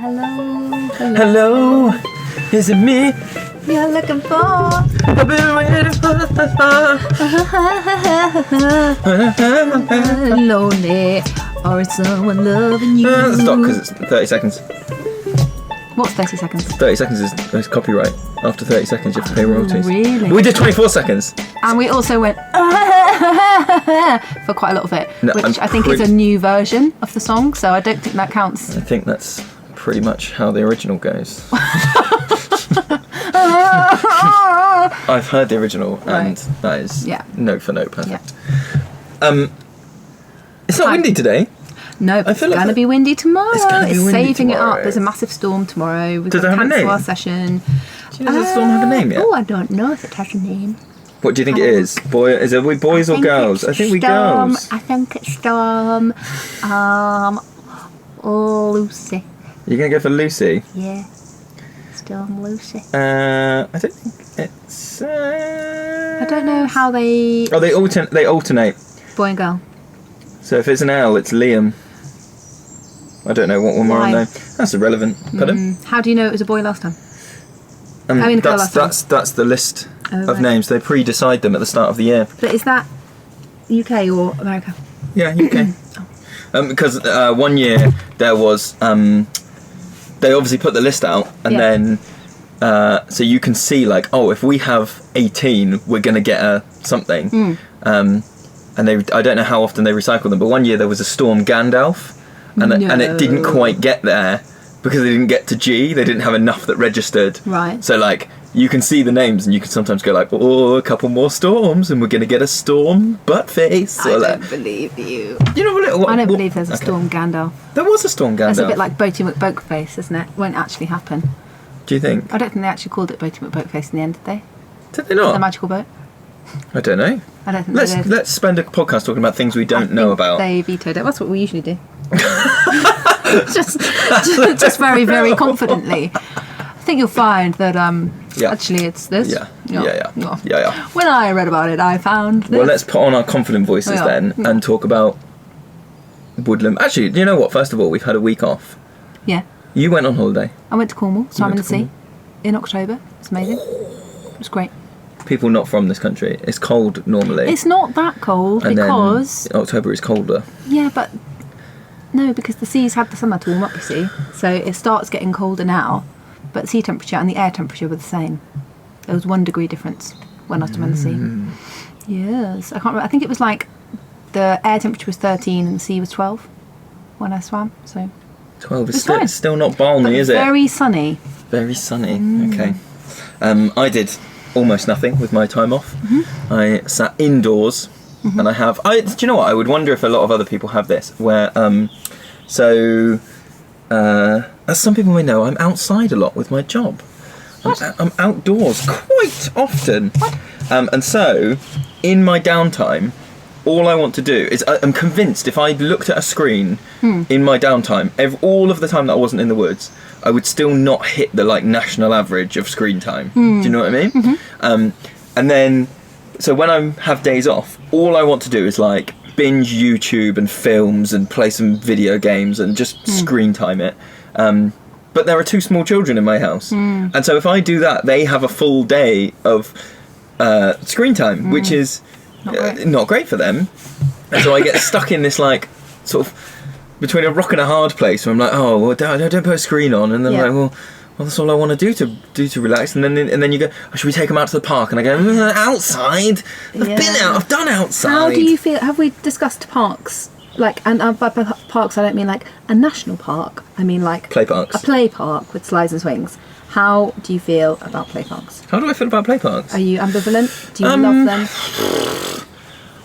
Hello, is it me you're looking for? I've been waiting for Lonely, or is someone loving you? Stop, because it's 30 seconds. What's 30 seconds? 30 seconds is copyright. After 30 seconds you have to pay royalties. Really? We did 24 seconds. And we also went for quite a lot of it, No, which I think is a new version of the song, so I don't think that counts. I think that's pretty much how the original goes. I've heard the original, and that is note for note perfect. Yeah. It's not windy today. No, but it's going to be windy tomorrow. It's saving tomorrow. it up. There's a massive storm tomorrow. We've Does got it have a name? our session. Do you know does the storm have a name yet? Oh, I don't know if it has a name. What do you think it is? Is it boys or girls? I think we girls. I think it's Storm. Lucy. You're going to go for Lucy? Yeah. Storm Lucy. I don't think it's... I don't know how they... Oh, they alternate. Boy and girl. So if it's an L, it's Liam. I don't know what one we're on though. That's irrelevant. Pardon? How do you know it was a boy last time? That's the list of names. They pre-decide them at the start of the year. But is that UK or America? Yeah, UK. Because 1 year there was... they obviously put the list out, and then... so you can see, like, oh, if we have 18, we're going to get a something. And I don't know how often they recycle them, but 1 year there was a Storm Gandalf, and it didn't quite get there because they didn't get to G. They didn't have enough that registered. Right. So like you can see the names, and you can sometimes go like, oh, a couple more storms, and we're gonna get a Storm Buttface. I don't believe you. You know, I don't believe there's a Storm Gandalf. There was a Storm Gandalf. It's a bit like Boaty McBoatface, isn't it? Won't actually happen. Do you think? I don't think they actually called it Boaty McBoatface in the end, did they? Did they not? The magical boat. I don't know. I don't think they did. Let's spend a podcast talking about things we don't know about. They vetoed it. That's what we usually do. just very, very confidently. I think you'll find that actually it's this. Yeah. When I read about it, I found this. Well, let's put on our confident voices then and talk about Woodland. Actually, do you know what? First of all, we've had a week off. Yeah. You went on holiday. I went to Cornwall, swam in the sea in October. It's amazing. It was great. People not from this country. It's cold normally. It's not that cold because... then October is colder. Yeah, but... No, because the sea's had the summer to warm up, you see. So it starts getting colder now, but the sea temperature and the air temperature were the same. There was 1 degree difference when I swam in the sea. Yes. I can't remember. I think it was like the air temperature was 13 and the sea was 12 when I swam, so... 12 is still not balmy, is it? Very sunny. Very sunny, okay. I did almost nothing with my time off. I sat indoors, and I have... do you know what? I would wonder if a lot of other people have this, where... as some people may know, I'm outside a lot with my job. I'm outdoors quite often. And so, in my downtime... all I want to do is, I'm convinced if I looked at a screen in my downtime, all of the time that I wasn't in the woods, I would still not hit the like national average of screen time. Do you know what I mean? And then, so when I have days off, all I want to do is like binge YouTube and films and play some video games and just screen time it. But there are 2 small children in my house. And so if I do that, they have a full day of screen time, which is... not great for them, and so I get stuck in this like sort of between a rock and a hard place where I'm like, oh well, don't put a screen on, and then like, well that's all I want to do to relax, and then you go, oh, should we take them out to the park? And I go, outside. I've done outside. How do you feel? Have we discussed parks? Like, and by parks I don't mean like a national park. I mean like play parks. A play park with slides and swings. How do you feel about play parks? How do I feel about play parks? Are you ambivalent? Do you love them?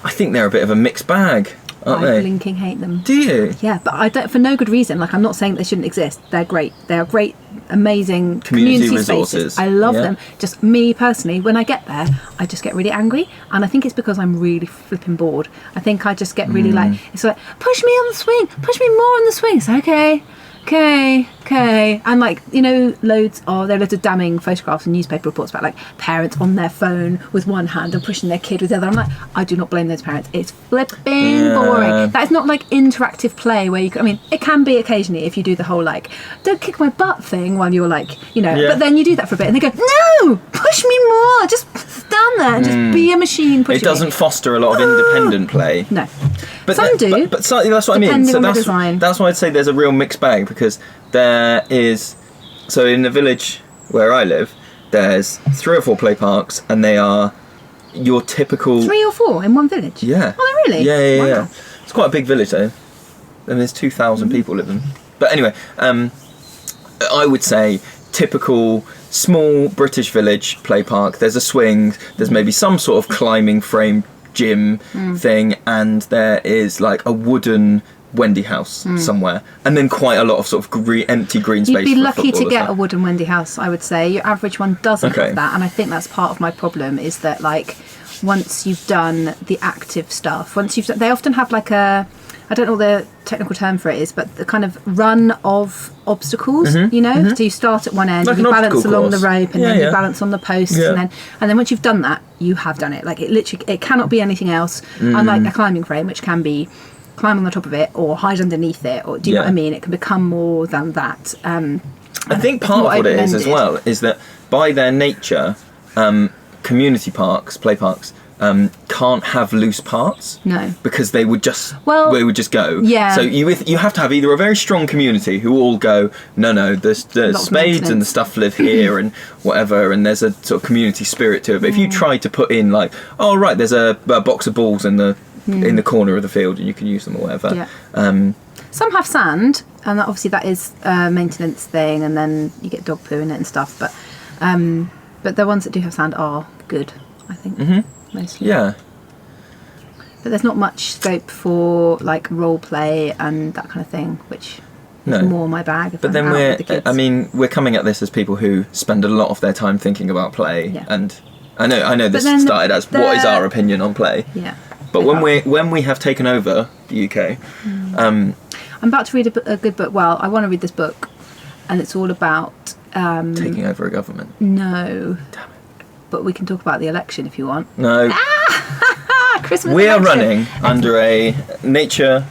I think they're a bit of a mixed bag, aren't they? I blinking hate them. Do you? Yeah, but I don't, for no good reason. Like, I'm not saying they shouldn't exist. They're great. They are great, amazing community resources. Spaces. I love them. Just me personally, when I get there, I just get really angry, and I think it's because I'm really flipping bored. I think I just get really like, it's like, push me on the swing, push me more on the swing. It's okay. Okay, and like there are loads of damning photographs and newspaper reports about like parents on their phone with one hand and pushing their kid with the other. I'm like, I do not blame those parents. It's flipping boring. That is not like interactive play where it can be occasionally if you do the whole like don't kick my butt thing while you're like but then you do that for a bit and they go, no, push me more, just stand there and just be a machine pushing It doesn't foster a lot of independent play. No. But Some do. But slightly, that's what I mean. Depending So on the design. that's why I'd say there's a real mixed bag, because there is. So in the village where I live, there's 3 or 4 play parks, and they are your typical. 3 or 4 in one village? Yeah. Oh, really? Yeah. Wow. It's quite a big village though, and there's 2,000 people live in. But anyway, I would say typical small British village play park. There's a swing. There's maybe some sort of climbing frame gym thing, and there is like a wooden Wendy house somewhere, and then quite a lot of sort of empty green space. You'd be for lucky to football get a wooden Wendy house, I would say. Your average one doesn't Okay. have that, and I think that's part of my problem is that like once you've done the active stuff, they often have like I don't know what the technical term for it is, but the kind of run of obstacles, So you start at one end, Like and you an balance obstacle along course. the rope, and then you balance on the posts, and then once you've done that, you have done it. Like it cannot be anything else, unlike a climbing frame, which can be climb on the top of it or hide underneath it, or do you know what I mean? It can become more than that. I think part of what it is as well is that by their nature, community parks, play parks, can't have loose parts. No, because they would just go. Yeah. So you have to have either a very strong community who all go, no, the spades and the stuff live here and whatever, and there's a sort of community spirit to it. But if you try to put in like, oh right, there's a box of balls in the corner of the field and you can use them or whatever. Yeah. Some have sand, and obviously that is a maintenance thing, and then you get dog poo in it and stuff. But the ones that do have sand are good, I think. Mostly. Yeah. But there's not much scope for like role play and that kind of thing, which is more my bag. But then we're coming at this as people who spend a lot of their time thinking about play, and I know this started as what is our opinion on play. Yeah. But when we have taken over the UK, I'm about to read a good book. Well, I want to read this book, and it's all about taking over a government. No. Damn it. But we can talk about the election if you want. No. Christmas we election. are running under a nature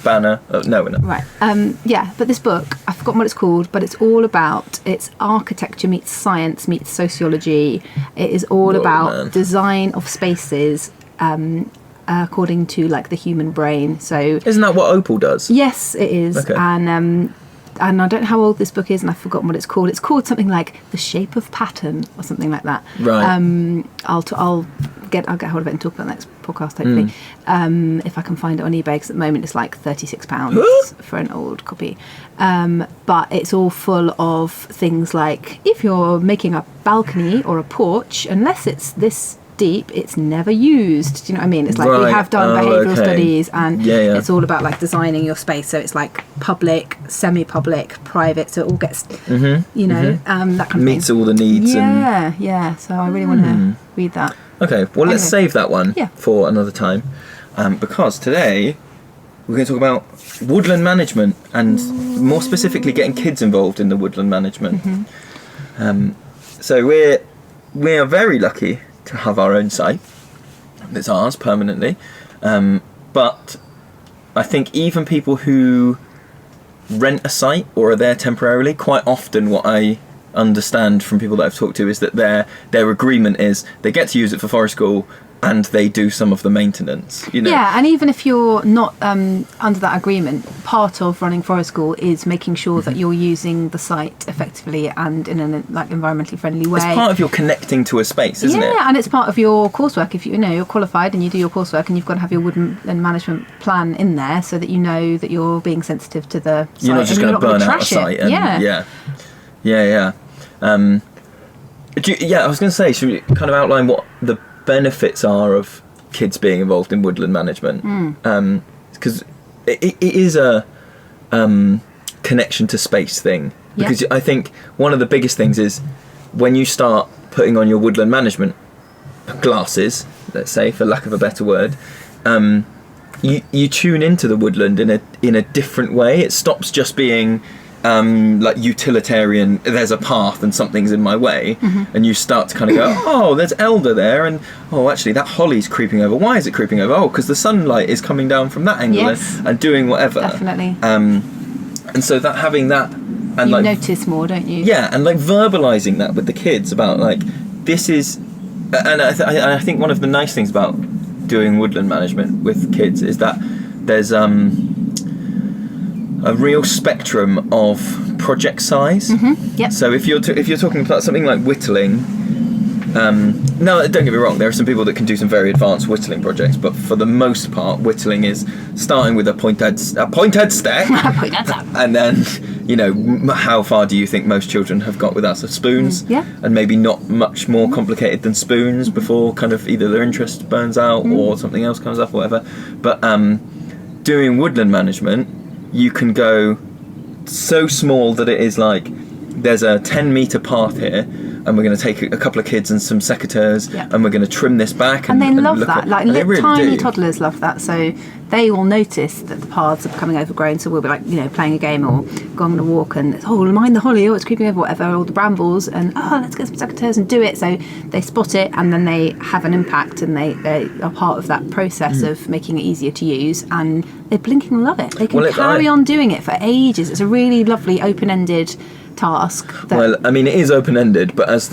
banner. No, we're not. Right. But this book, I've forgotten what it's called, but it's all about, it's architecture meets science meets sociology. It is all about design of spaces according to like the human brain. So isn't that what Opal does? Yes, it is. Okay. And I don't know how old this book is, and I've forgotten what it's called. It's called something like The Shape of Pattern or something like that. Right. I'll get hold of it and talk about the next podcast hopefully. If I can find it on eBay, because at the moment it's like £36 for an old copy. But it's all full of things like if you're making a balcony or a porch, unless it's this deep, it's never used. Do you know what I mean? It's like we have done behavioural studies, and it's all about like designing your space. So it's like public, semi-public, private. So it all gets, that kind of meets thing. all the needs. Yeah. So I really want to read that. Okay, well let's save that one for another time, because today we're going to talk about woodland management, and more specifically getting kids involved in the woodland management. So we are very lucky to have our own site. It's ours permanently, but I think even people who rent a site or are there temporarily, quite often what I understand from people that I've talked to is that their agreement is they get to use it for forest school and they do some of the maintenance. Yeah, and even if you're not under that agreement, part of running forest school is making sure that you're using the site effectively and in an environmentally friendly way. It's part of your connecting to a space, isn't it? Yeah, and it's part of your coursework. If you're qualified and you do your coursework, and you've got to have your woodland management plan in there so that you know that you're being sensitive to the site. You're not just going to burn out a site. Yeah. I was going to say, should we kind of outline what the benefits are of kids being involved in woodland management? Because it is a connection to space thing. Because I think one of the biggest things is when you start putting on your woodland management glasses, let's say, for lack of a better word, you tune into the woodland in a different way. It stops just being like utilitarian, there's a path and something's in my way, and you start to kind of go, oh, there's elder there, and oh, actually that holly's creeping over. Why is it creeping over? Oh, because the sunlight is coming down from that angle, Yes. and doing whatever. Definitely. And so that having that, and You like notice more, don't you? yeah, and like verbalizing that with the kids about like this is, and I think one of the nice things about doing woodland management with kids is that there's a real spectrum of project size. Yep. So if you're talking about something like whittling, no, don't get me wrong, there are some people that can do some very advanced whittling projects, but for the most part, whittling is starting with a pointed stick, and then, you know, how far do you think most children have got with that? So spoons, Yeah. and maybe not much more complicated than spoons before kind of either their interest burns out or something else comes up or whatever. But doing woodland management, you can go so small that it is like there's a 10-metre path here, and we're going to take a couple of kids and some secateurs, Yeah. and we're going to trim this back. And they love look that. Like and they really tiny do. toddlers love that. So they will notice that the paths are becoming overgrown. So we'll be like, you know, playing a game or going on a walk, and oh, mind the holly, oh, it's creeping over, whatever, or the brambles, and oh, let's get some secateurs and do it. So they spot it, and then they have an impact, and they are part of that process of making it easier to use. And they blinking love it. They can carry on doing it for ages. It's a really lovely open-ended task. Well, I mean, it is open-ended, but as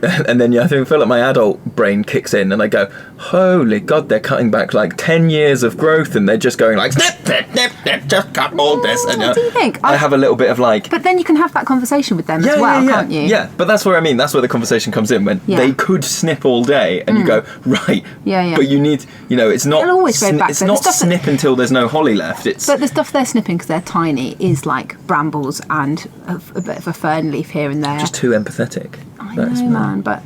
and then I feel like my adult brain kicks in, and I go, holy God, they're cutting back like 10 years of growth, and they're just going like, snip, snip, snip, snip, just cut all this. And what do you think? I have a little bit of like... But then you can have that conversation with them as well, can't you? Yeah, but that's where I mean, that's where the conversation comes in, when they could snip all day, and you go, right, Yeah. but you need, you know, it's not... It'll always go back it's there. not The stuff that- snip until there's no holly left, it's... But the stuff they're snipping because they're tiny is like brambles and a bit of a fern leaf here and there. just too empathetic. I know, man, but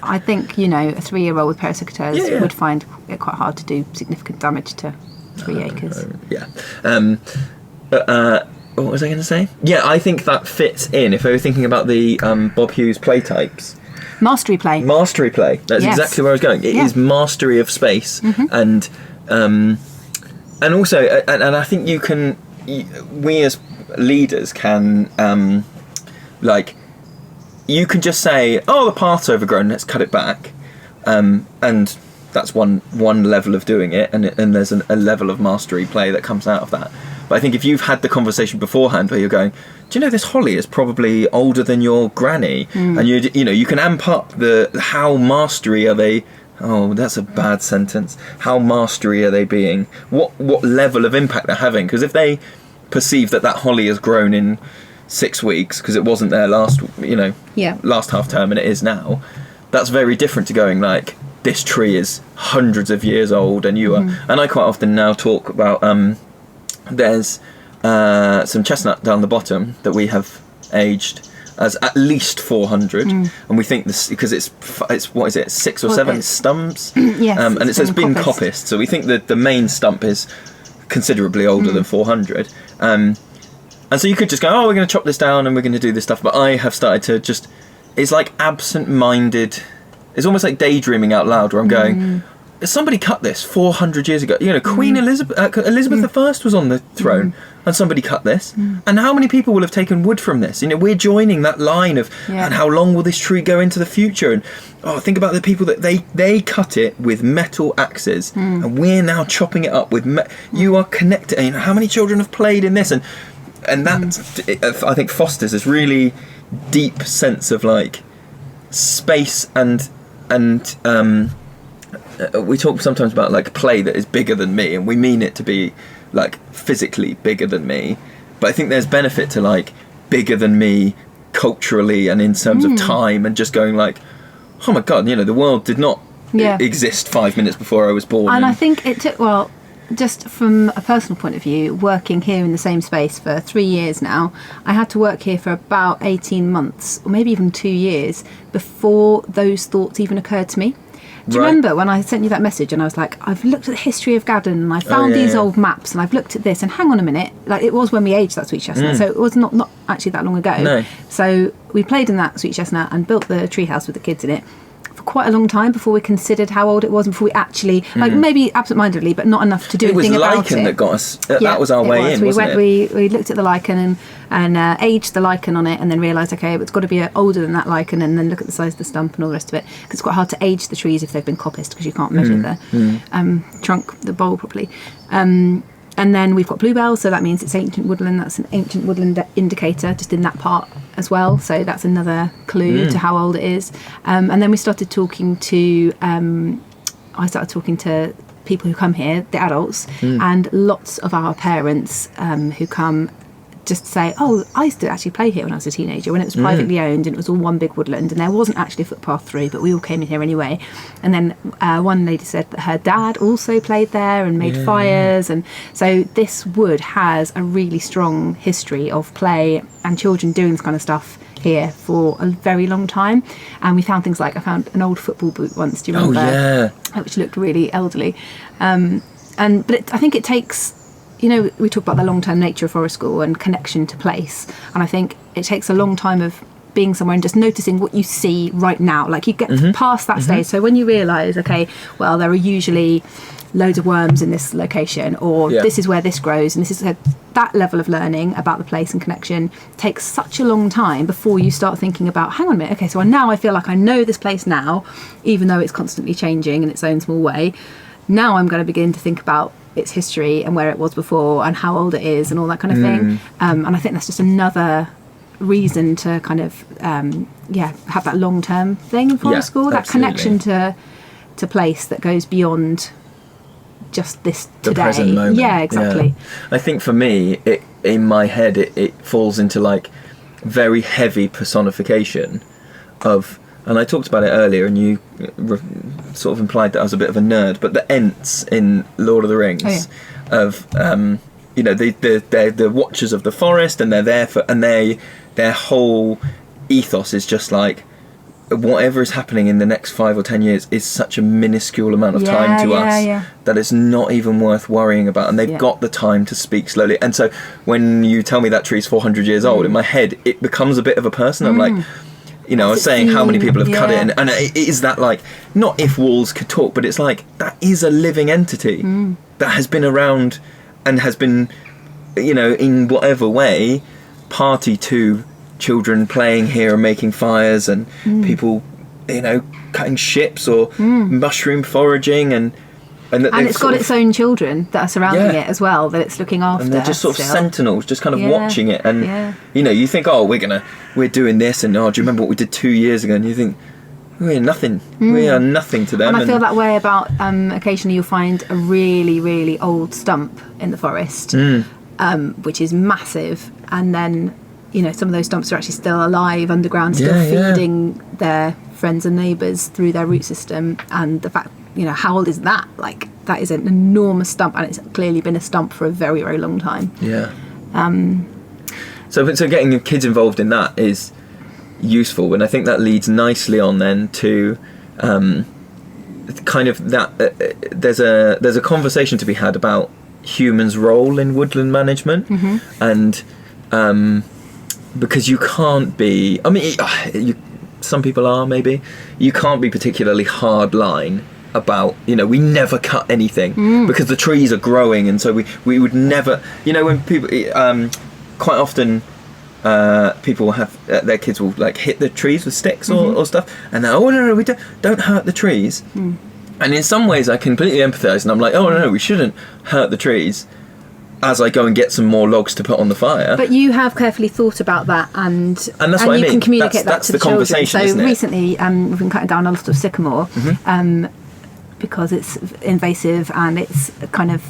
I think, you know, a 3-year-old with parasecateurs would find it quite hard to do significant damage to 3 acres. Yeah. What was I going to say? Yeah, I think that fits in. If I were thinking about the Bob Hughes play types, Mastery play. That's Yes. exactly where I was going. It is mastery of space, and also, and I think we as leaders can, like, you can just say, oh, the path's overgrown, let's cut it back, and that's one level of doing it, and there's a level of mastery play that comes out of that. But I think if you've had the conversation beforehand where you're going, do you know this holly is probably older than your granny, and you know you can amp up the how mastery are they. Oh, that's a bad sentence. How mastery are they being? What level of impact they're having? Because if they perceive that holly has grown in 6 weeks because it wasn't there last half term and it is now, that's very different to going like, this tree is hundreds of years old and you are. And I quite often now talk about there's some chestnut down the bottom that we have aged as at least 400, and we think this because it's what is it, 6 or 7 stumps, Yes, and it says been coppiced, so we think that the main stump is considerably older than 400, and so you could just go, oh, we're going to chop this down and we're going to do this stuff, but I have started to just, it's like absent-minded, it's almost like daydreaming out loud, where I'm going, somebody cut this 400 years ago, you know, Queen Elizabeth I was on the throne, and somebody cut this, and how many people will have taken wood from this? You know, we're joining that line of, and how long will this tree go into the future? And think about the people that they cut it with metal axes, and we're now chopping it up with you are connected. You know, how many children have played in this, and that I think fosters this really deep sense of like space, and we talk sometimes about like play that is bigger than me, and we mean it to be like physically bigger than me, but I think there's benefit to like bigger than me culturally and in terms of time, and just going like, oh my God, you know, the world did not exist 5 minutes before I was born. And I think it took, well, just from a personal point of view, working here in the same space for 3 years now, I had to work here for about 18 months or maybe even 2 years before those thoughts even occurred to me. Do you remember when I sent you that message and I was like, I've looked at the history of Gaddon and I found these old maps and I've looked at this, and hang on a minute, like it was when we aged that sweet chestnut, so it was not actually that long ago. No. So we played in that sweet chestnut and built the treehouse with the kids in it for quite a long time before we considered how old it was, and before we actually, like maybe absent-mindedly, but not enough to do anything about it. It was lichen that got us. That was our way in, wasn't it? We looked at the lichen and aged the lichen on it, and then realised, okay, it's got to be older than that lichen, and then look at the size of the stump and all the rest of it. Because it's quite hard to age the trees if they've been coppiced, because you can't measure the trunk, the bole properly. And then we've got bluebell, so that means it's ancient woodland. That's an ancient woodland indicator just in that part as well. So that's another clue to how old it is. And then we started talking to, I started talking to people who come here, the adults, and lots of our parents who come just say, oh, I used to actually play here when I was a teenager, when it was privately owned and it was all one big woodland and there wasn't actually a footpath through, but we all came in here anyway. And then one lady said that her dad also played there and made fires, and so this wood has a really strong history of play and children doing this kind of stuff here for a very long time. And we found things like, I found an old football boot once, do you remember? Which looked really elderly. I think it takes, you know, we talk about the long-term nature of forest school and connection to place, and I think it takes a long time of being somewhere and just noticing what you see right now. Like, you get past that stage, so when you realise, okay, well, there are usually loads of worms in this location, or this is where this grows, and this is that level of learning about the place and connection takes such a long time before you start thinking about, hang on a minute, okay, so now I feel like I know this place now, even though it's constantly changing in its own small way. Now I'm going to begin to think about its history and where it was before and how old it is and all that kind of thing. And I think that's just another reason to kind of have that long-term thing in forest school, that connection to place that goes beyond just this today. The present moment. Yeah, exactly. I think for me, in my head, it falls into like very heavy personification of, and I talked about it earlier, and you sort of implied that I was a bit of a nerd, but the Ents in Lord of the Rings, of you know, they're the watchers of the forest, and they're there for, and their whole ethos is just like, whatever is happening in the next 5 or 10 years is such a minuscule amount of time to us that it's not even worth worrying about, and they've got the time to speak slowly. And so when you tell me that tree's 400 years old, in my head it becomes a bit of a person. I'm like, you know, I was saying how many people have cut it, and it is that, like, not if walls could talk, but it's like, that is a living entity that has been around and has been, you know, in whatever way, party to children playing here and making fires, and people, you know, cutting ships or mushroom foraging, and it's got its own children that are surrounding it as well, that it's looking after. And they're just sort of sentinels, just kind of watching it. And you know, you think, oh, we're doing this, and oh, do you remember what we did 2 years ago? And you think, we're nothing. We are nothing to them. And I feel that way about occasionally you'll find a really, really old stump in the forest, which is massive, and then, you know, some of those stumps are actually still alive underground, still feeding their friends and neighbours through their root system. And the fact, you know, how old is that? Like, that is an enormous stump, and it's clearly been a stump for a very, very long time. So getting your kids involved in that is useful, and I think that leads nicely on then to kind of that there's a conversation to be had about humans' role in woodland management, and because you can't be, I mean, some people are, maybe you can't be particularly hard line about, you know, we never cut anything because the trees are growing, and so we would never, you know, when people quite often people have their kids will like hit the trees with sticks or stuff, and they're, oh no, we don't hurt the trees. And in some ways I completely empathise, and I'm like, oh no, we shouldn't hurt the trees, as I go and get some more logs to put on the fire. But you have carefully thought about that, and that's what I mean. You can communicate that to the children. So recently we've been cutting down a lot of sycamore because it's invasive and it's kind of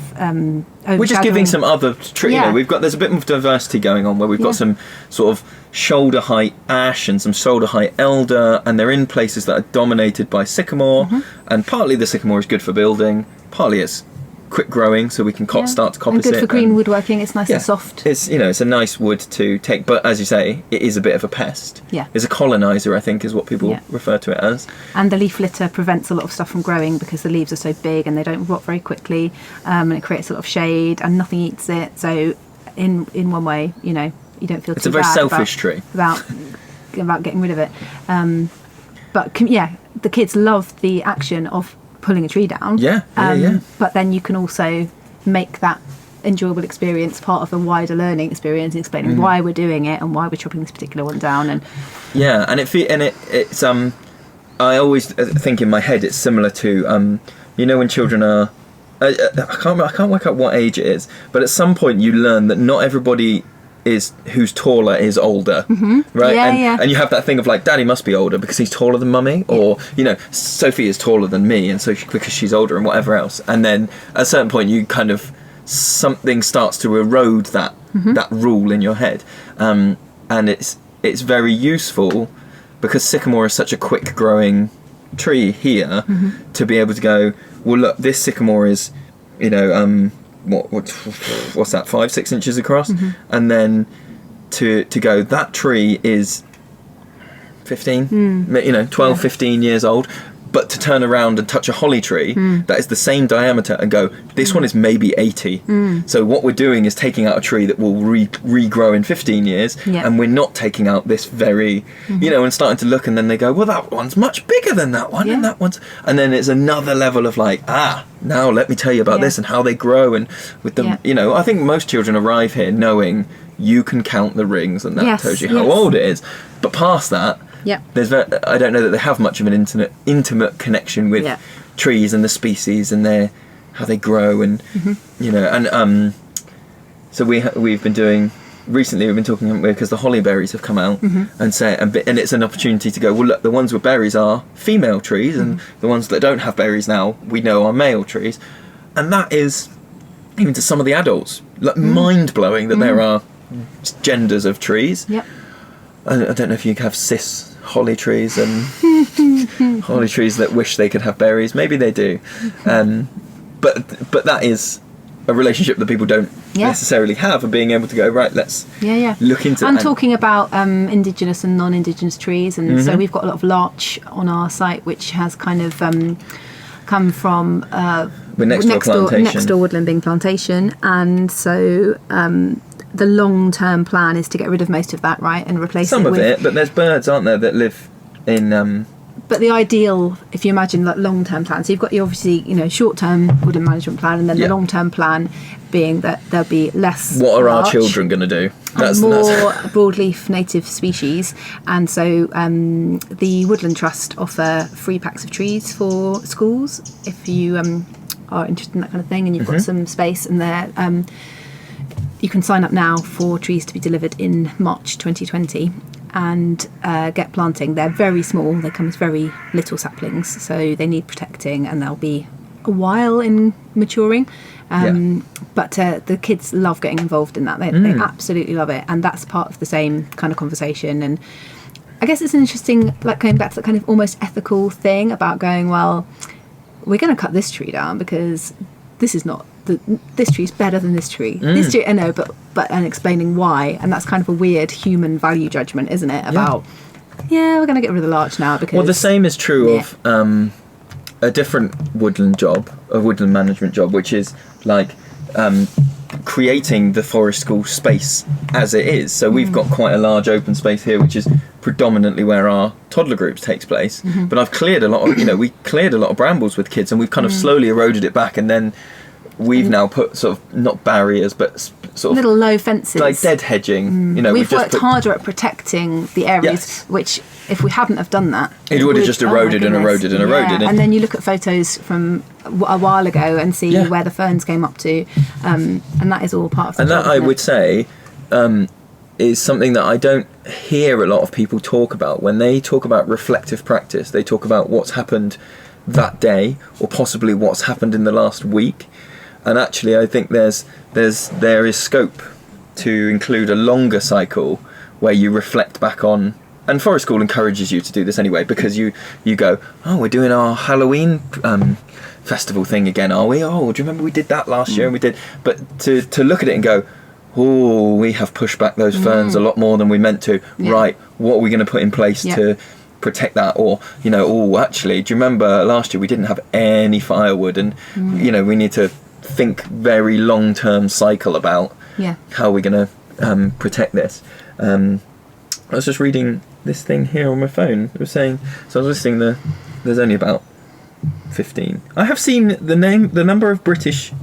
we're just giving some other you know, there's a bit more diversity going on, where we've got some sort of shoulder height ash and some shoulder height elder, and they're in places that are dominated by sycamore, and partly the sycamore is good for building, partly it's quick growing, so we can start to coppice it. And good for green woodworking. It's nice and soft. It's, you know, it's a nice wood to take, but as you say, it is a bit of a pest. It's a colonizer, I think, is what people refer to it as. And the leaf litter prevents a lot of stuff from growing because the leaves are so big and they don't rot very quickly, and it creates a lot of shade and nothing eats it. So in one way, you know, you don't feel too bad. It's a very selfish tree about getting rid of it. But the kids love the action of pulling a tree down. But then you can also make that enjoyable experience part of a wider learning experience, explaining why we're doing it and why we're chopping this particular one down. And it's I always think in my head it's similar to when children are I can't work out what age it is, but at some point you learn that not everybody who's taller is older, right? And you have that thing of like, Daddy must be older because he's taller than Mummy, or Sophie is taller than me, and so because she's older and whatever else. And then at a certain point you kind of, something starts to erode that rule in your head, and it's very useful because sycamore is such a quick growing tree here, to be able to go, well look, this sycamore is what's that, 5-6 inches across, and then to go, that tree is 12 15 years old, but to turn around and touch a holly tree that is the same diameter and go, this one is maybe 80. So what we're doing is taking out a tree that will regrow in 15 years, and we're not taking out this very, and starting to look, and then they go, well, that one's much bigger than that one, and that one's, and then it's another level of like, now let me tell you about this and how they grow, and with them, I think most children arrive here knowing you can count the rings, and that tells you how old it is. But past that, I don't know that they have much of an intimate connection with trees and the species and how they grow, and so we've been doing recently. We've been talking because the holly berries have come out, and it's an opportunity to go, well look, the ones with berries are female trees, and the ones that don't have berries now we know are male trees, and that is, even to some of the adults, like mind blowing that there are genders of trees. I don't know if you have cis holly trees and holly trees that wish they could have berries. Maybe they do, but that is a relationship that people don't necessarily have, and being able to go, right, let's look into. I'm talking about indigenous and non-indigenous trees, and so we've got a lot of larch on our site, which has kind of come from next door Woodland Bing plantation, and so the long-term plan is to get rid of most of that, right, and replace some it of with... it, but there's birds, aren't there, that live in... But the ideal, if you imagine like long-term plan, so you've got your obviously, short-term woodland management plan, and then the long-term plan being that there'll be less What are our children going to do? That's more broadleaf native species. And so the Woodland Trust offer free packs of trees for schools if you are interested in that kind of thing, and you've got some space, and there you can sign up now for trees to be delivered in March 2020 and get planting. They're very small, they come as very little saplings, so they need protecting, and they'll be a while in maturing. But the kids love getting involved in that. They absolutely love it, and that's part of the same kind of conversation. And I guess it's an interesting, like going back to that kind of almost ethical thing about going, well, we're going to cut this tree down because this is not this tree's better than this tree. This tree, I know, but and explaining why, and that's kind of a weird human value judgment, isn't it? About we're going to get rid of the larch now because... Well, the same is true of a different woodland job, a woodland management job, which is like creating the forest school space as it is. So we've got quite a large open space here, which is predominantly where our toddler groups takes place. But I've cleared a lot of, we cleared a lot of brambles with kids, and we've kind of slowly eroded it back, and then we've now put sort of not barriers, but sort of little low fences, like dead hedging. We've worked harder at protecting the areas, which if we hadn't have done that, it would have just eroded and eroded and eroded. And then you look at photos from a while ago and see where the ferns came up to, and that is all part of the and job, that I would say is something that I don't hear a lot of people talk about. When they talk about reflective practice, they talk about what's happened that day, or possibly what's happened in the last week. And actually, I think there is scope to include a longer cycle where you reflect back on. And Forest School encourages you to do this anyway, because you go, oh, we're doing our Halloween festival thing again, are we? Oh, do you remember we did that last year? And we did. But to look at it and go, oh, we have pushed back those ferns a lot more than we meant to. Right, what are we going to put in place to protect that? Or, oh, actually, do you remember last year we didn't have any firewood, and, we need to think very long-term cycle about how we're going to protect this. I was just reading this thing here on my phone. It was saying, so I was listening to there's only about 15. I have seen the number of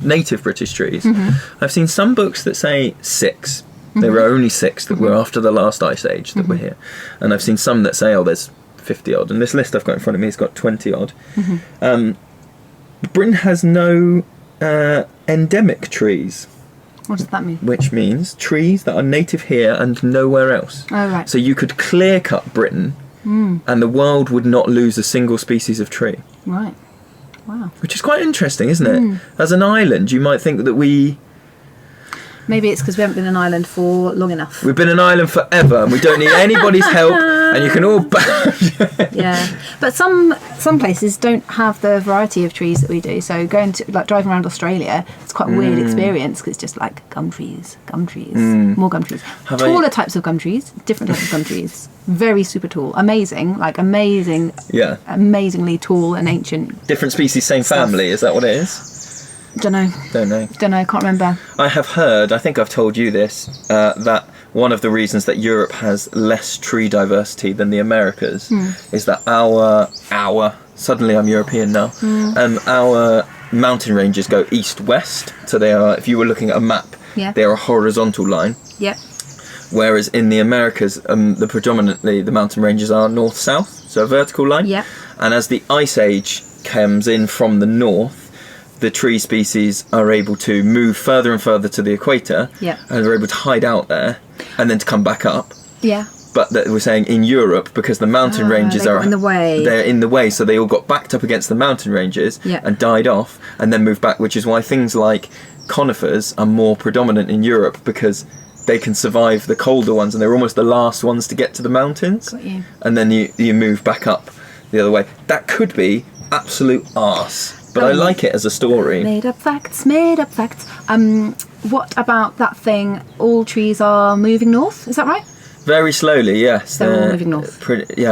native British trees. I've seen some books that say 6. There were only 6 that were after the last ice age that were here, and I've seen some that say, oh, there's 50 odd. And this list I've got in front of me has got 20 odd. Britain has no endemic trees. What does that mean? Which means trees that are native here and nowhere else. Oh, right. So you could clear cut Britain, and the world would not lose a single species of tree. Right. Wow. Which is quite interesting, isn't it? As an island, you might think that maybe it's because we haven't been an island for long enough. we've been an island forever and we don't need anybody's help, and you can all... Yeah, but some places don't have the variety of trees that we do. So driving around Australia, it's quite a weird experience because it's just like gum trees, more gum trees, taller types of gum trees, different types of gum trees, very super tall, amazingly tall and ancient. Different species, same family, is that what it is? Don't know, can't remember. I have heard, I think I've told you this, that one of the reasons that Europe has less tree diversity than the Americas is that our suddenly I'm European now, our mountain ranges go east-west, so they are, if you were looking at a map, they are a horizontal line. Yep. Whereas in the Americas, predominantly the mountain ranges are north-south, so a vertical line. Yep. And as the ice age comes in from the north, the tree species are able to move further and further to the equator, and are able to hide out there and then to come back up. Yeah. But that we're saying in Europe, because the mountain ranges are in the way. They're in the way, so they all got backed up against the mountain ranges and died off, and then moved back. Which is why things like conifers are more predominant in Europe, because they can survive the colder ones, and they're almost the last ones to get to the mountains. Got you. And then you move back up the other way. That could be absolute arse. But I like it as a story. Made up facts. What about that thing, all trees are moving north? Is that right? Very slowly, yes. They're all moving north.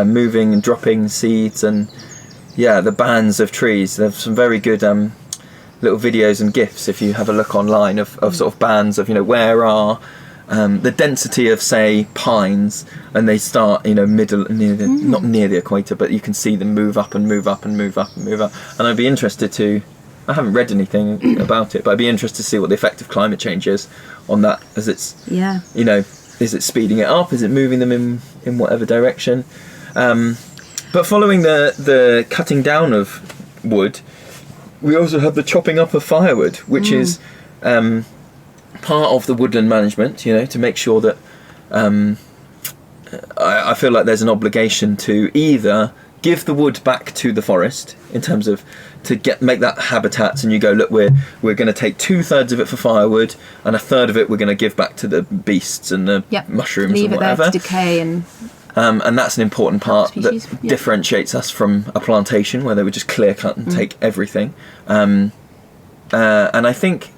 Moving and dropping seeds, and the bands of trees. There's some very good little videos and GIFs if you have a look online of sort of bands of, where are the density of, say, pines, and they start, not near the equator, but you can see them move up and move up and move up and move up. And I'd be interested to, I haven't read anything about it, but I'd be interested to see what the effect of climate change is on that, as it's, is it speeding it up? Is it moving them in whatever direction? But following the cutting down of wood, we also have the chopping up of firewood, which is part of the woodland management, to make sure that I feel like there's an obligation to either give the wood back to the forest in terms of make that habitats, and you go, look, we're going to take 2/3 of it for firewood, and 1/3 of it we're going to give back to the beasts and the mushrooms Leave and whatever. Leave it there to decay and that's an important part that differentiates us from a plantation where they would just clear cut and take everything. And I think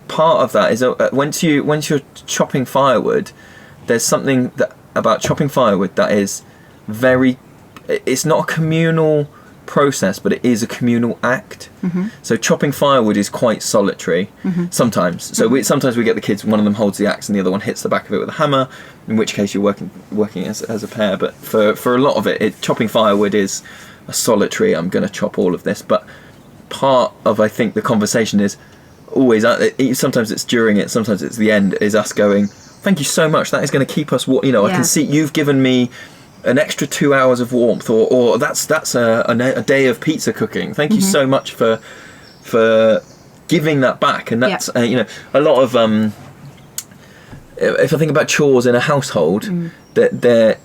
part of that is once you're chopping firewood, there's something about chopping firewood that is it's not a communal process, but it is a communal act. So chopping firewood is quite solitary sometimes. So sometimes we get the kids, one of them holds the axe and the other one hits the back of it with a hammer, in which case you're working as a pair. But for a lot of it, chopping firewood is a solitary, I'm going to chop all of this. But part of, I think, the conversation is always, sometimes it's during it, sometimes it's the end, is us going, thank you so much, that is going to keep us, I can see you've given me an extra 2 hours of warmth, or that's a day of pizza cooking. Thank you so much for giving that back. And that's a lot of if I think about chores in a household, that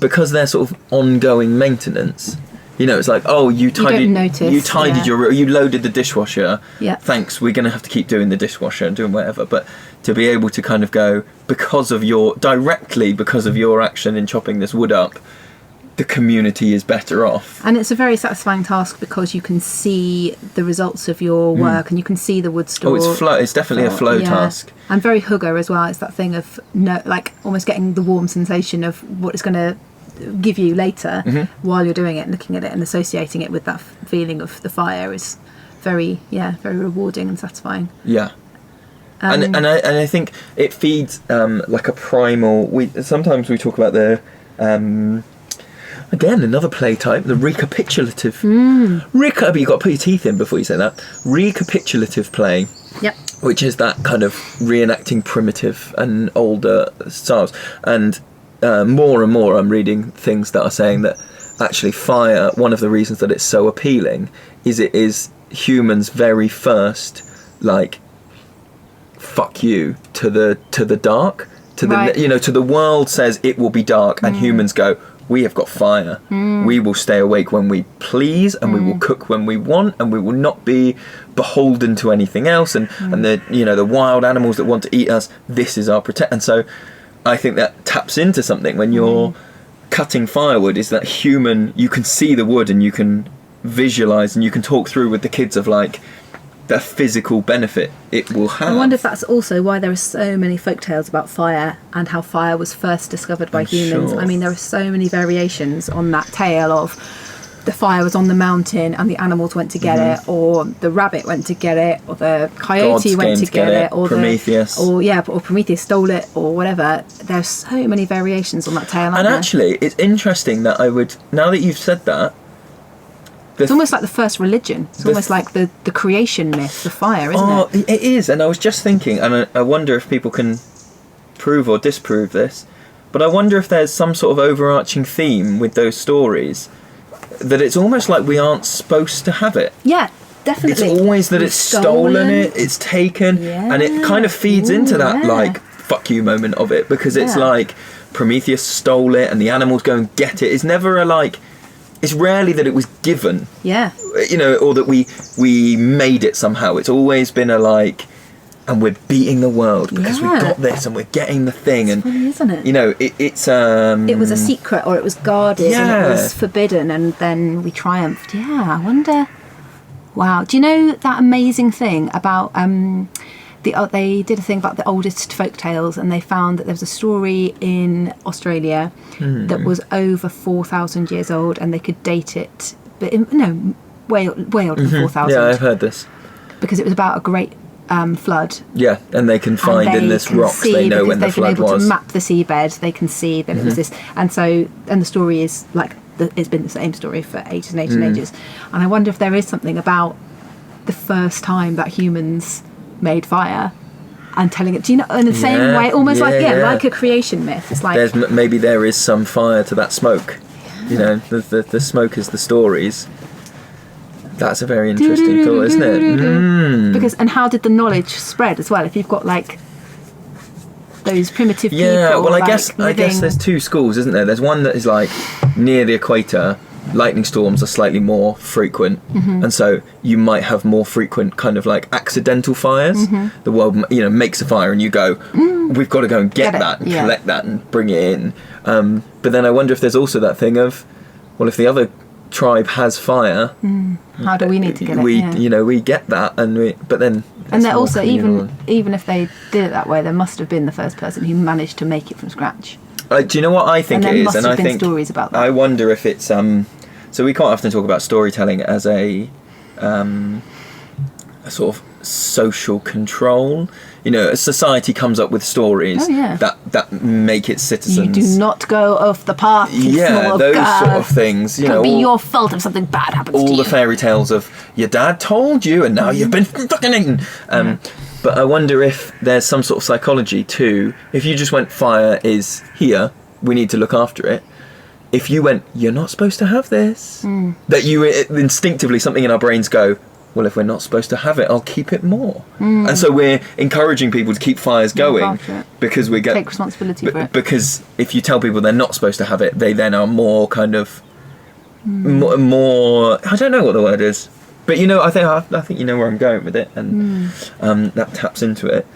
because they're sort of ongoing maintenance. It's like, oh, you tidied you loaded the dishwasher. Yeah. Thanks, we're going to have to keep doing the dishwasher and doing whatever. But to be able to kind of go, because of your action in chopping this wood up, the community is better off. And it's a very satisfying task because you can see the results of your work and you can see the wood store. Oh, it's definitely a flow task. And very hygge as well. It's that thing of almost getting the warm sensation of what it's going to give you later while you're doing it, looking at it and associating it with that feeling of the fire is very rewarding and satisfying. And I think it feeds like a primal, sometimes we talk about the Again, another play type, the recapitulative. But you've got to put your teeth in before you say that. Recapitulative play. Yep. Which is that kind of reenacting primitive and older styles. And more and more I'm reading things that are saying that actually fire, one of the reasons that it's so appealing is it is humans' very first, like, fuck you to the dark. To the to the world says it will be dark, and humans go, we have got fire. We will stay awake when we please, and we will cook when we want, and we will not be beholden to anything else. And the the wild animals that want to eat us, this is our protect. And so, I think that taps into something when you're cutting firewood. Is that human? You can see the wood, and you can visualize, and you can talk through with the kids of like the physical benefit it will have. I wonder if that's also why there are so many folktales about fire and how fire was first discovered by humans. Sure. I mean, there are so many variations on that tale of the fire was on the mountain and the animals went to get it, or the rabbit went to get it, or the coyote went to get it, or Prometheus, or Prometheus stole it, or whatever. There's so many variations on that tale. And actually, it's interesting that now that you've said that, it's almost like the first religion. It's almost like the creation myth, the fire, isn't it? It is, and I was just thinking, and I wonder if people can prove or disprove this, but I wonder if there's some sort of overarching theme with those stories, that it's almost like we aren't supposed to have it. Yeah, definitely. It's always that it's stolen it, it's taken, and it kind of feeds into that, like, fuck you moment of it, because it's like, Prometheus stole it, and the animals go and get it. It's never a, like... It's rarely that it was given, or that we made it somehow. It's always been a like, and we're beating the world because we got this, and we're getting the thing. It's and funny, isn't it? It's it was a secret, or it was guarded, and it was forbidden, and then we triumphed. Yeah, I wonder. Wow, do you know that amazing thing about they did a thing about the oldest folk tales, and they found that there was a story in Australia that was over 4,000 years old, and they could date it, but way older than 4,000. Yeah, I've heard this. Because it was about a great flood. Yeah, and they can find in this rocks, they know when the flood was. They've been able to map the seabed, they can see that it was this, and the story is like, it's been the same story for ages and ages and ages. And I wonder if there is something about the first time that humans made fire and telling it, do you know, in the same way, almost like a creation myth. It's like maybe there is some fire to that smoke. The smoke is the stories. That's a very interesting thought, isn't it? Because, and how did the knowledge spread as well? If you've got like those primitive people. Well, I like, guess there's two schools, isn't there? There's one that is like near the equator. Lightning storms are slightly more frequent, and so you might have more frequent kind of like accidental fires. The world, makes a fire, and you go, "We've got to go and get that and collect that and bring it in." But then I wonder if there's also that thing of, well, if the other tribe has fire, how do we need to get it? We get that, but then. And they're also even if they did it that way, there must have been the first person who managed to make it from scratch. Do you know what I think it is? And I think stories about that. I wonder if it's so we quite often talk about storytelling as a sort of social control. A society comes up with stories that make its citizens. You do not go off the path. Those sort of things. It could be your fault if something bad happens to you. All the fairy tales of your dad told you, and now you've been fucking eaten. But I wonder if there's some sort of psychology too. If you just went, fire is here, we need to look after it. If you went, you're not supposed to have this, that you instinctively, something in our brains go, well, if we're not supposed to have it, I'll keep it more. And so we're encouraging people to keep fires going because we take responsibility for it. Because if you tell people they're not supposed to have it, they then are more kind of more. I don't know what the word is. But I think you know where I'm going with it, and that taps into it.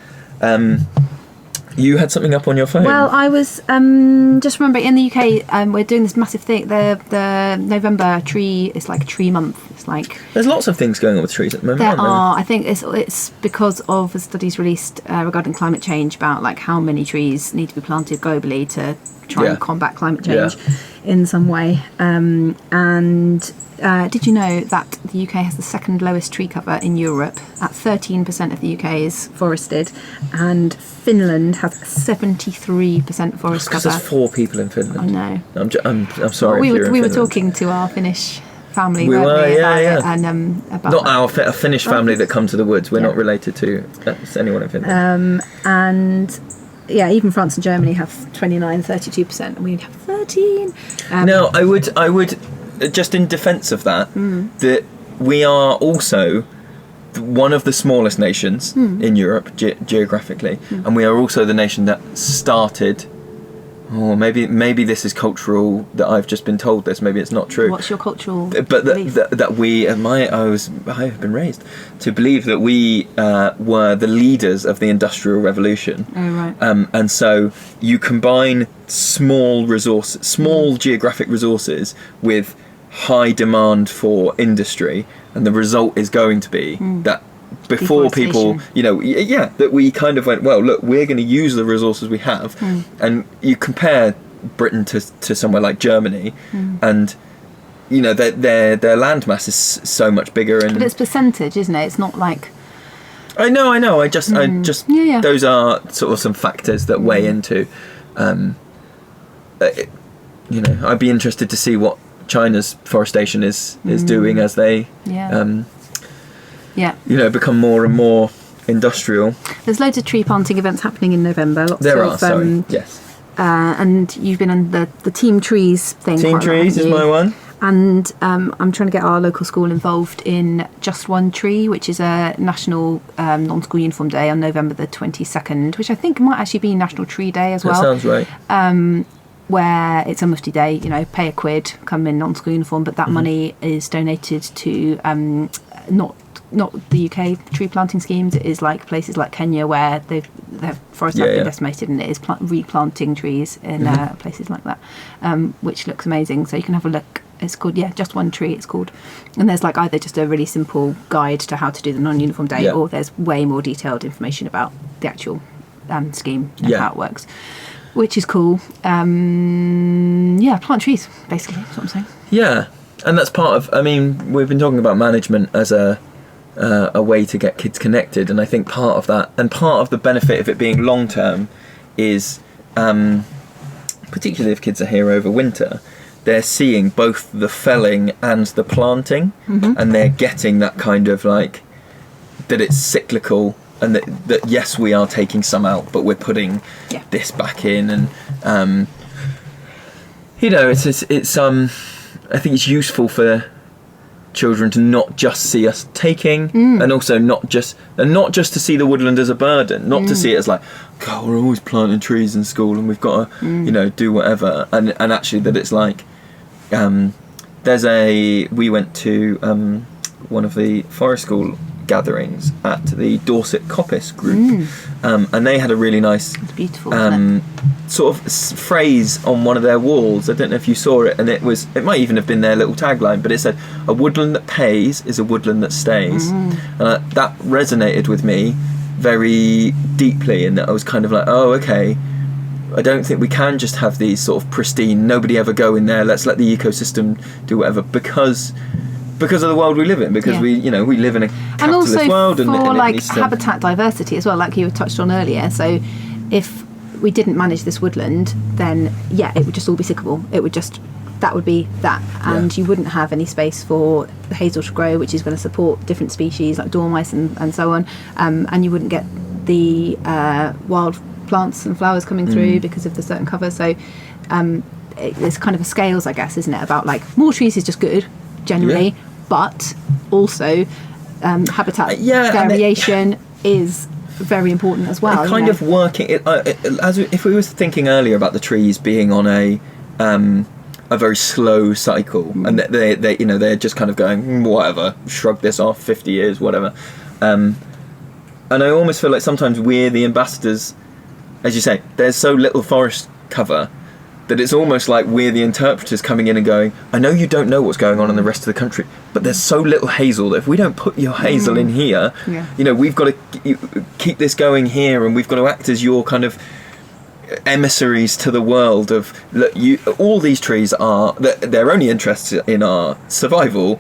You had something up on your phone. Well, I was just remembering in the UK, we're doing this massive thing. The November tree is like a tree month. It's like there's lots of things going on with trees at the moment. There are. I think it's because of the studies released regarding climate change about like how many trees need to be planted globally to try and combat climate change. in some way. And did you know that the UK has the second lowest tree cover in Europe? At 13% of the UK is forested, and Finland has 73% forest Because cover. there's 4 people in Finland. I know. I'm sorry. We if you're in were Finland. talking to our Finnish family, We weren't were, we, yeah, about yeah. it, and about Not that. a Finnish family that come to the woods. We're Yeah. not related to anyone in Finland. And yeah, even France and Germany have 29, 32%, and we have 13. No, I would, just in defence of that, that we are also one of the smallest nations in Europe geographically, and we are also the nation that started. Or maybe this is cultural, that I've just been told this. Maybe it's not true. What's your cultural But belief? that we, I have been raised to believe that we were the leaders of the Industrial Revolution. Oh, right. And so you combine small geographic resources with high demand for industry, and the result is going to be that before people, that we kind of went, well, look, we're going to use the resources we have, and you compare Britain to somewhere like Germany, and their land mass is so much bigger, and But it's percentage, isn't it? It's not like... I know. I just Yeah. those are sort of some factors that weigh into. I'd be interested to see what China's forestation is doing as they become more and more industrial. There's loads of tree planting events happening in November. Yes. And you've been on the Team Trees thing. Team quite a lot, Trees is haven't you? my one. And I'm trying to get our local school involved in Just One Tree, which is a national non-school uniform day on November the 22nd, which I think might actually be National Tree Day as well. That sounds right. Where it's a mufti day, pay a quid, come in non-school uniform, but that money is donated to not the UK tree planting schemes. It is like places like Kenya where their forests have been decimated, and it is replanting trees in places like that, which looks amazing. So you can have a look. It's called Just One Tree. It's called, and there's like either just a really simple guide to how to do the non-uniform day, or there's way more detailed information about the actual scheme and how it works, which is cool. Plant trees, basically, that's what I'm saying. Yeah, and that's part of, we've been talking about management as a way to get kids connected, and I think part of that, and part of the benefit of it being long term is, particularly if kids are here over winter, they're seeing both the felling and the planting, and they're getting that kind of like, that it's cyclical, and that yes, we are taking some out, but we're putting this back in, and it's I think it's useful for children to not just see us taking, and also not just to see the woodland as a burden, not to see it as like, God, we're always planting trees in school and we've got to do whatever, and actually that it's like, we went to one of the forest school gatherings at the Dorset Coppice group, and they had a really nice, it's beautiful, isn't it? sort of phrase on one of their walls. I don't know if you saw it, and it might even have been their little tagline, but it said, "A woodland that pays is a woodland that stays," and that resonated with me very deeply, in that I was kind of like, oh, okay, I don't think we can just have these sort of pristine, nobody ever go in there, let's let the ecosystem do whatever, because of the world we live in, because we live in a capitalist world, and also for it like needs to... habitat diversity as well, like you touched on earlier. So if we didn't manage this woodland, then it would just all be sickable. That would be that, and you wouldn't have any space for the hazel to grow, which is going to support different species like dormice and so on, and you wouldn't get the wild plants and flowers coming through because of the certain cover. So it's kind of a scales, I guess, isn't it, about like more trees is just good generally, but also habitat variation is very important as well. Kind of working as if we were thinking earlier about the trees being on a very slow cycle, and they're just kind of going, whatever, shrug this off, 50 years, whatever. And I almost feel like sometimes we're the ambassadors, as you say. There's so little forest cover that it's almost like we're the interpreters coming in and going, I know you don't know what's going on in the rest of the country, but there's so little hazel that if we don't put your hazel in here, we've got to keep this going here, and we've got to act as your kind of emissaries to the world of, look, all these trees are, their only interest in our survival,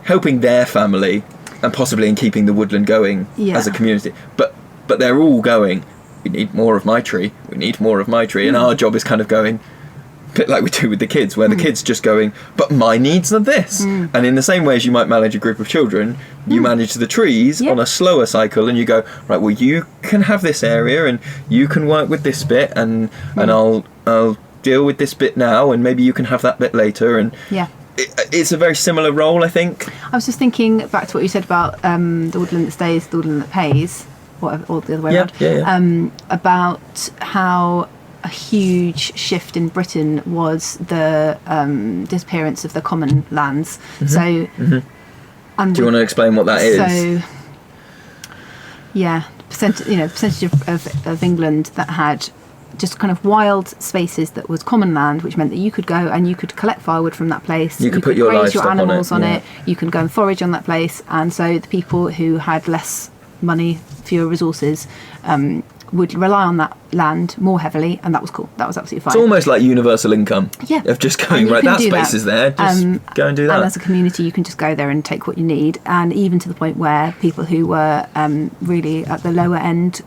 helping their family, and possibly in keeping the woodland going as a community. But they're all going, we need more of my tree, we need more of my tree. And our job is kind of going, a bit like we do with the kids, where the kids just going, but my needs are this. And in the same way as you might manage a group of children, you manage the trees on a slower cycle, and you go, right, well, you can have this area and you can work with this bit, and I'll deal with this bit now, and maybe you can have that bit later. And it's a very similar role, I think. I was just thinking back to what you said about the woodland that stays, the woodland that pays, or the other way around. About how a huge shift in Britain was the disappearance of the common lands. So, and do you want to explain what that is? So, percentage of England that had just kind of wild spaces that was common land, which meant that you could go and you could collect firewood from that place. You could put your graze your livestock animals on it. You can go and forage on that place. And so the people who had less money, fewer resources, would rely on that land more heavily, and that was cool. That was absolutely fine. It's almost like universal income. Yeah. Of just going, right, that space is there, just go and do that. And as a community, you can just go there and take what you need. And even to the point where people who were really at the lower end,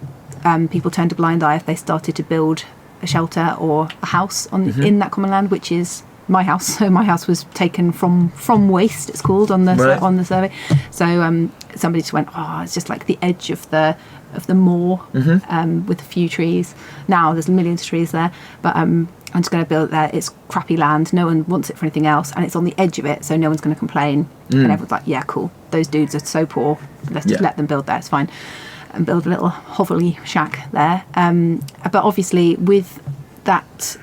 people turned a blind eye if they started to build a shelter or a house in that common land, which is my house. So my house was taken from waste, it's called, on the survey. So somebody just went, it's just like the edge of the moor, with a few trees. Now there's millions of trees there, but I'm just going to build it there. It's crappy land, no one wants it for anything else, and it's on the edge of it, so no one's going to complain. And everyone's like, yeah, cool, those dudes are so poor, let's just let them build there, it's fine, and build a little hovelly shack there. But obviously with that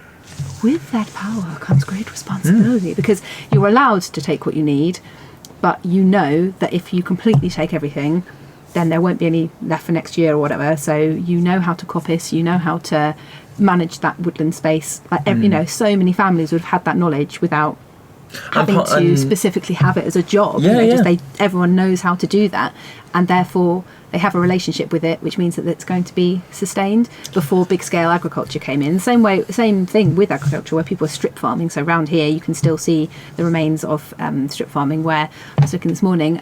power comes great responsibility, because you're allowed to take what you need, but you know that if you completely take everything, then there won't be any left for next year or whatever. So you know how to coppice, you know how to manage that woodland space. Like so many families would have had that knowledge without having to specifically have it as a job. Everyone knows how to do that, and therefore they have a relationship with it, which means that it's going to be sustained. Before big scale agriculture came in, same thing with agriculture, where people are strip farming. So around here you can still see the remains of strip farming, where I was looking this morning,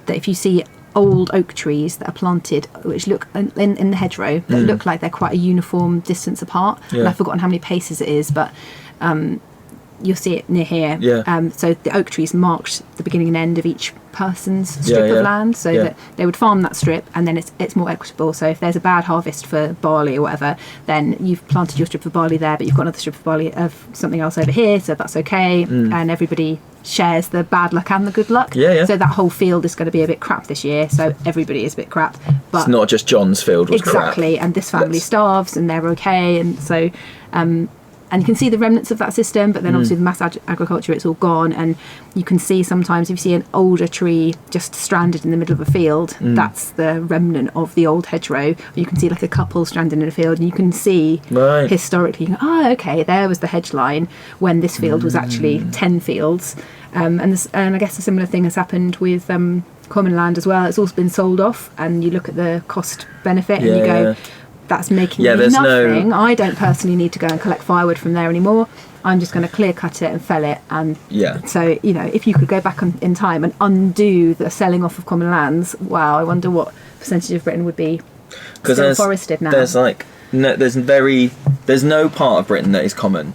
that if you see old oak trees that are planted, which look in the hedgerow, that look like they're quite a uniform distance apart, and I've forgotten how many paces it is, but you'll see it near here. So the oak trees marked the beginning and end of each person's strip of land, so that they would farm that strip, and then it's more equitable. So if there's a bad harvest for barley or whatever, then you've planted your strip of barley there, but you've got another strip of barley of something else over here, so that's okay. And everybody shares the bad luck and the good luck. So that whole field is going to be a bit crap this year, so everybody is a bit crap. But it's not just John's field was exactly crap. And this family starves and they're okay, and so and you can see the remnants of that system, but then obviously the mass agriculture, it's all gone. And you can see sometimes if you see an older tree just stranded in the middle of a field, that's the remnant of the old hedgerow. You can see like a couple stranded in a field, and you can see historically, okay, there was the hedge line when this field was actually 10 fields. And I guess a similar thing has happened with common land as well. It's also been sold off, and you look at the cost benefit and you go, that's making me nothing. I don't personally need to go and collect firewood from there anymore. I'm just going to clear cut it and fell it. And so, if you could go back in time and undo the selling off of common lands, wow, I wonder what percentage of Britain would be still forested now. There's no part of Britain that is common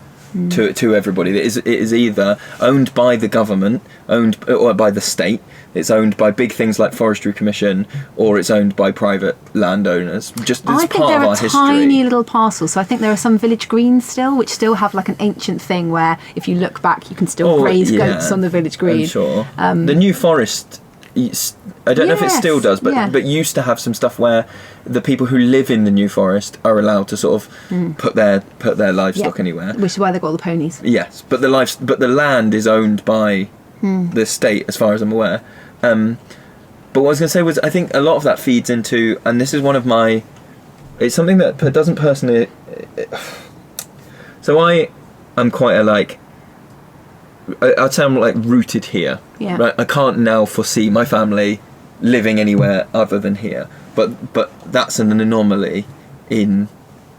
to everybody. It is either owned by the government, or by the state. It's owned by big things like Forestry Commission, or it's owned by private landowners. Just as part of our history. I think there are tiny little parcels. So I think there are some village greens still, which still have like an ancient thing where if you look back, you can still graze goats on the village green. I'm sure. The New Forest, I don't know if it still does, but used to have some stuff where the people who live in the New Forest are allowed to sort of put their livestock anywhere. Which is why they've got all the ponies. Yes, but the land is owned by the state, as far as I'm aware. But what I was going to say was, I think a lot of that feeds into, and this is one of my, it's something that doesn't personally, so I'm quite I'd say I'm like rooted here. Right? I can't now foresee my family living anywhere other than here, but that's an anomaly in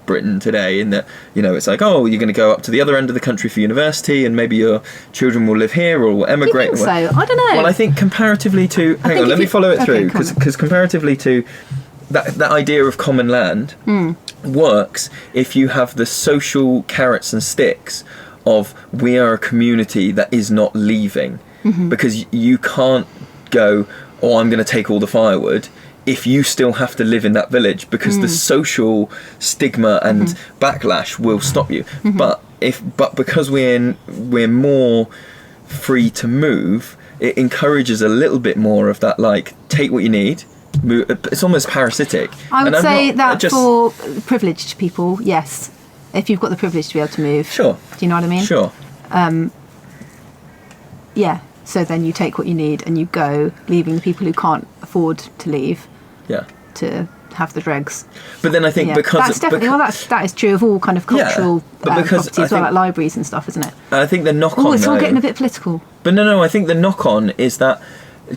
Britain today, in that, you know, it's like, oh, you're going to go up to the other end of the country for university, and maybe your children will live here or will emigrate. Do you think so? I don't know. Well, I think comparatively to... Hang on, let me follow it through, because comparatively to that idea of common land works if you have the social carrots and sticks of we are a community that is not leaving, because you can't go, oh, I'm going to take all the firewood, if you still have to live in that village, because the social stigma and backlash will stop you. But because we're more free to move, it encourages a little bit more of that, like, take what you need. It's almost parasitic. I would say that for privileged people, yes. If you've got the privilege to be able to move. Sure. Do you know what I mean? Sure. Yeah. So then you take what you need and you go, leaving the people who can't afford to leave. Yeah. To have the dregs. But then I think because that's definitely that is true of all kind of cultural properties, as well, like libraries and stuff, isn't it? I think the knock on. Oh, it's all getting a bit political. But no. I think the knock on is that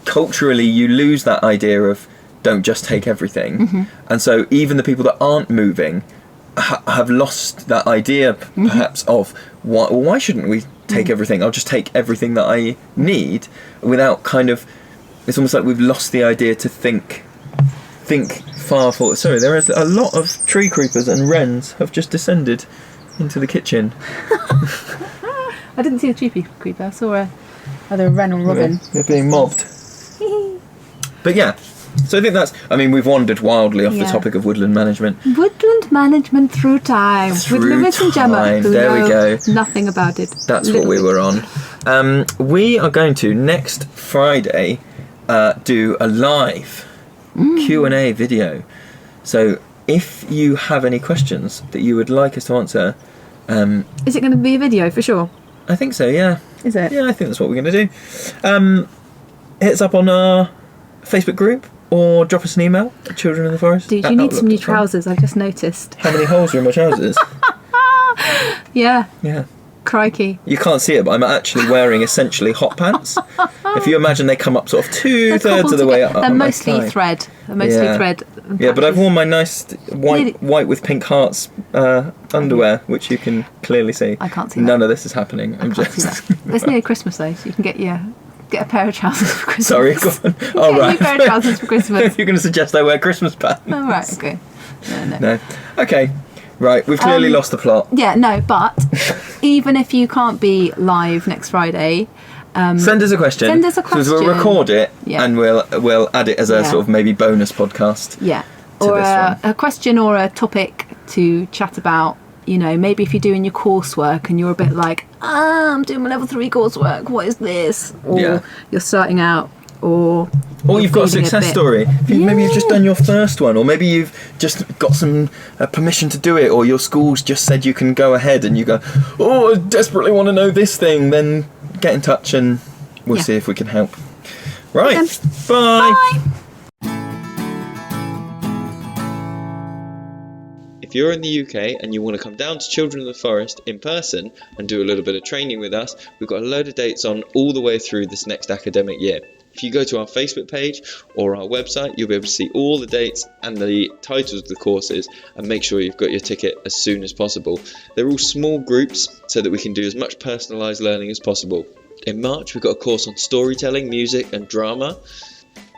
culturally you lose that idea of don't just take everything, and so even the people that aren't moving have lost that idea, perhaps, of why shouldn't we take everything? I'll just take everything that I need, without kind of. It's almost like we've lost the idea to think far forward. Sorry, there is a lot of tree creepers and wrens have just descended into the kitchen. I didn't see a tree creeper. I saw either a wren or robin. They're being mobbed. But yeah, so I think that's... I mean, we've wandered wildly off the topic of woodland management. Woodland management through time. With Lewis and Gemma, who there we go. Nothing about it. That's what we were on. We are going to, next Friday, do a live Q&A video. So if you have any questions that you would like us to answer... is it going to be a video for sure? I think so, yeah. Is it? Yeah, I think that's what we're going to do. Hit us up on our Facebook group, or drop us an email at Children in the Forest. Dude, you need some new trousers, I've just noticed. How many holes are in my trousers? Yeah. Crikey. You can't see it, but I'm actually wearing essentially hot pants. If you imagine, they come up sort of two-thirds of the way up. They're mostly thread. Thread. Yeah, but I've worn my nice white with pink hearts underwear, which you can clearly see. I can't see None of this is happening. It's nearly Christmas though, so you can get a pair of trousers for Christmas. Sorry, go on. Oh, right. A pair of trousers for Christmas. You're going to suggest I wear Christmas pants? Oh, right, okay. No. Okay. Right, we've clearly lost the plot. Yeah, no, but even if you can't be live next Friday, send us a question. Because we'll record it and we'll add it as a sort of maybe bonus podcast. Yeah, or a question or a topic to chat about. You know, maybe if you're doing your coursework and you're a bit like, I'm doing my level 3 coursework. What is this? Or you're starting out, or you've got a success story. Maybe you've just done your first one, or maybe you've just got some permission to do it, or your school's just said you can go ahead, and you go, I desperately want to know this thing. Then get in touch and we'll see if we can help. Right, bye. If you're in the UK and you want to come down to Children of the Forest in person and do a little bit of training with us, we've got a load of dates on all the way through this next academic year. If you go to our Facebook page or our website, you'll be able to see all the dates and the titles of the courses, and make sure you've got your ticket as soon as possible. They're all small groups so that we can do as much personalised learning as possible. In March, we've got a course on storytelling, music and drama.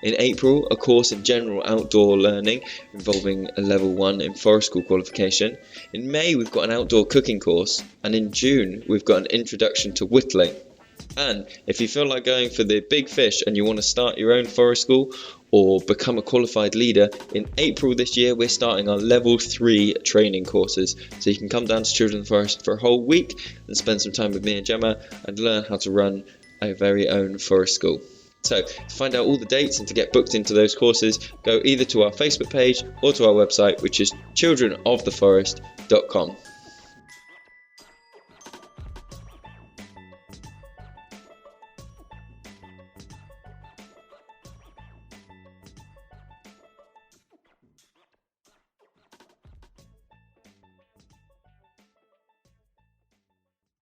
In April, a course in general outdoor learning involving a level 1 in forest school qualification. In May, we've got an outdoor cooking course, and in June, we've got an introduction to whittling. And if you feel like going for the big fish and you want to start your own forest school or become a qualified leader, in April this year we're starting our level 3 training courses. So you can come down to Children of the Forest for a whole week and spend some time with me and Gemma and learn how to run a very own forest school. So to find out all the dates and to get booked into those courses, go either to our Facebook page or to our website, which is childrenoftheforest.com.